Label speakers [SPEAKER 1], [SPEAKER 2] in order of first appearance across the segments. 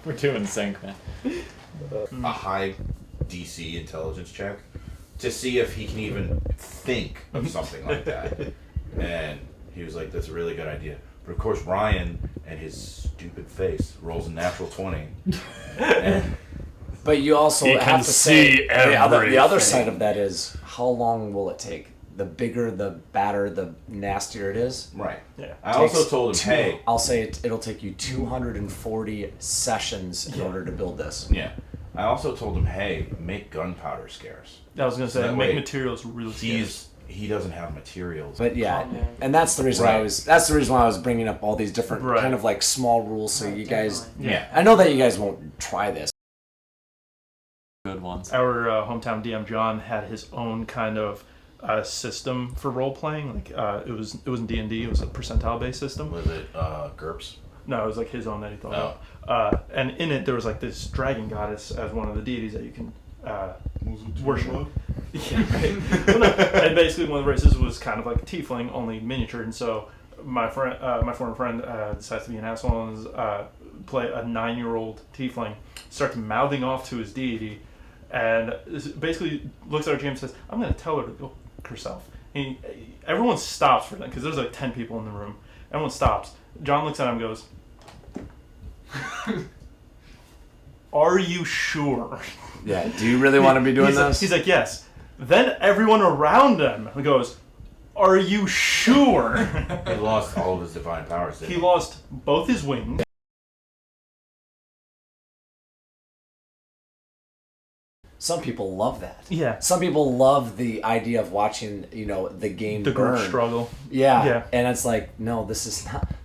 [SPEAKER 1] We're two in sync, man.
[SPEAKER 2] A high DC intelligence check to see if he can even think of something like that. And he was like, that's a really good idea. But of course, Ryan and his stupid face rolls a natural 20. And
[SPEAKER 3] but you also
[SPEAKER 4] He
[SPEAKER 3] have
[SPEAKER 4] can
[SPEAKER 3] to say
[SPEAKER 4] see
[SPEAKER 3] the other
[SPEAKER 4] everything.
[SPEAKER 3] side of that is how long will it take? The bigger, the badder, the nastier it is.
[SPEAKER 2] right.
[SPEAKER 4] Yeah.
[SPEAKER 2] I also told him, hey.
[SPEAKER 3] I'll say it'll take you 240 sessions in order to build this.
[SPEAKER 2] Yeah. I also told him, hey, make gunpowder scarce.
[SPEAKER 4] I was gonna say
[SPEAKER 2] That
[SPEAKER 4] make
[SPEAKER 2] way
[SPEAKER 4] materials really scarce.
[SPEAKER 2] He doesn't have materials.
[SPEAKER 3] But yeah, and that's the reason why
[SPEAKER 2] Right.
[SPEAKER 3] that's the reason why I was bringing up all these different
[SPEAKER 4] Right.
[SPEAKER 3] kind of like small rules so you guys.
[SPEAKER 2] Yeah.
[SPEAKER 3] I know that you guys won't try this.
[SPEAKER 1] Good ones.
[SPEAKER 4] Our hometown DM John had his own kind of system for role playing. Like it wasn't D&D. It was a percentile based system.
[SPEAKER 2] Was it GURPS?
[SPEAKER 4] No, it was like his own that he thought of. And in it there was like this dragon goddess as one of the deities that you can worship. Yeah, right. Well, no, and basically one of the races was kind of like a tiefling, only miniature. And so my former friend decides to be an asshole and play a 9-year-old tiefling, starts mouthing off to his deity, and basically looks at our GM and says, "I'm going to tell her to go herself." And everyone stops for them because there's like 10 people in the room. Everyone stops. John looks at him and goes, "Are you sure?"
[SPEAKER 3] Yeah. Do you really want to be doing this?
[SPEAKER 4] He's like, "Yes." Then everyone around him goes, "Are you sure?"
[SPEAKER 2] He lost all of his divine powers.
[SPEAKER 4] He lost both his wings.
[SPEAKER 3] Some people love that.
[SPEAKER 4] Yeah.
[SPEAKER 3] Some people love the idea of watching, the game
[SPEAKER 4] The
[SPEAKER 3] burn.
[SPEAKER 4] group struggle.
[SPEAKER 3] Yeah.
[SPEAKER 4] Yeah.
[SPEAKER 3] And it's like, no, this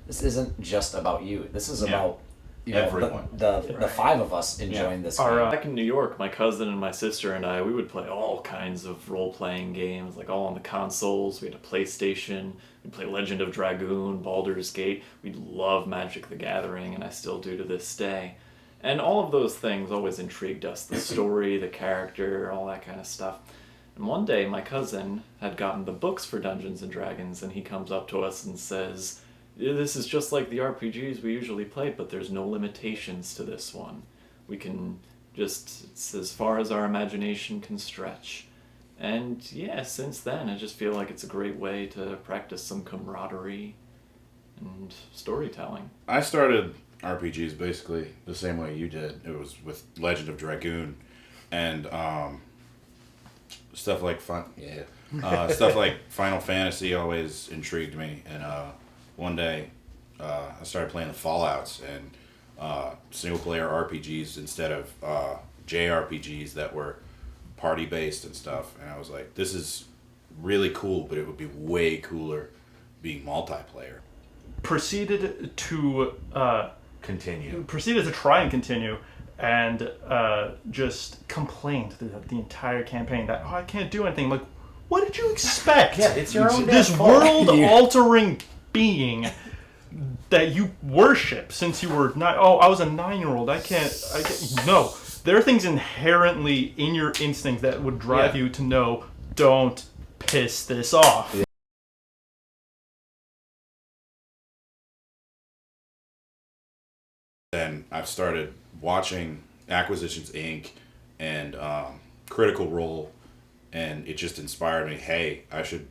[SPEAKER 3] isn't just about you. This is about
[SPEAKER 2] everyone.
[SPEAKER 3] The 5 of us enjoying this game.
[SPEAKER 1] Back in New York, my cousin and my sister and I, we would play all kinds of role-playing games, like all on the consoles. We had a PlayStation. We'd play Legend of Dragoon, Baldur's Gate. We'd love Magic the Gathering, and I still do to this day. And all of those things always intrigued us. The story, the character, all that kind of stuff. And one day, my cousin had gotten the books for Dungeons & Dragons, and he comes up to us and says, "This is just like the RPGs we usually play, but there's no limitations to this one. We can just, it's as far as our imagination can stretch." And yeah, since then, I just feel like it's a great way to practice some camaraderie and storytelling.
[SPEAKER 2] I started RPGs basically the same way you did. It was with Legend of Dragoon and stuff like stuff like Final Fantasy always intrigued me. And one day I started playing the Fallouts and single player RPGs instead of JRPGs that were party based and stuff. And I was like, this is really cool, but it would be way cooler being multiplayer.
[SPEAKER 4] Proceeded to try and continue, and just complained the entire campaign that, "Oh, I can't do anything." I'm like, what did you expect?
[SPEAKER 2] Yeah, it's your own
[SPEAKER 4] this
[SPEAKER 2] damn fault.
[SPEAKER 4] world-altering being that you worship since you were not. Oh, I was a 9-year-old. I can't. No. There are things inherently in your instinct that would drive you to know, don't piss this off. Yeah.
[SPEAKER 2] Then I've started watching Acquisitions Inc. and Critical Role, and it just inspired me. Hey, I should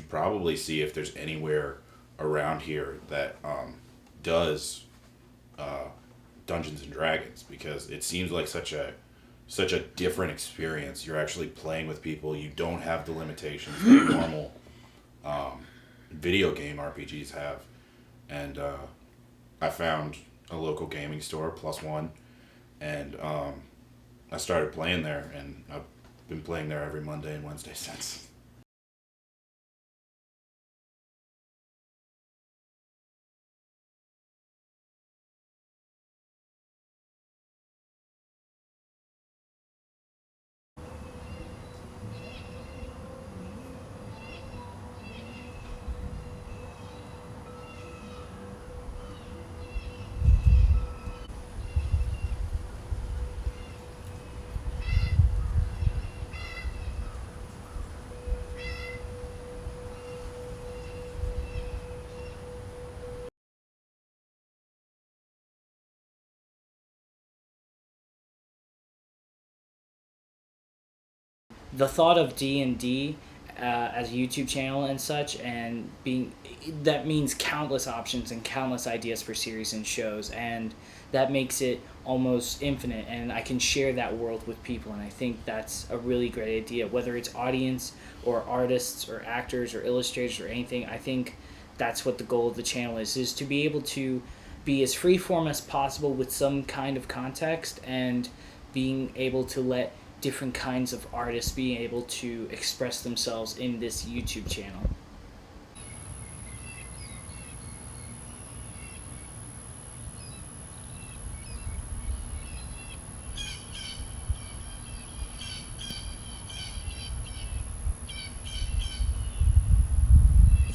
[SPEAKER 2] probably see if there's anywhere around here that does Dungeons and Dragons, because it seems like such a different experience. You're actually playing with people. You don't have the limitations that normal video game RPGs have, and I found a local gaming store, +1, and I started playing there, and I've been playing there every Monday and Wednesday since.
[SPEAKER 5] the thought of D&D as a YouTube channel and such, and that means countless options and countless ideas for series and shows, and that makes it almost infinite, and I can share that world with people, and I think that's a really great idea, whether it's audience or artists or actors or illustrators or anything. I think that's what the goal of the channel is to be able to be as freeform as possible with some kind of context, and being able to let different kinds of artists be able to express themselves in this YouTube channel.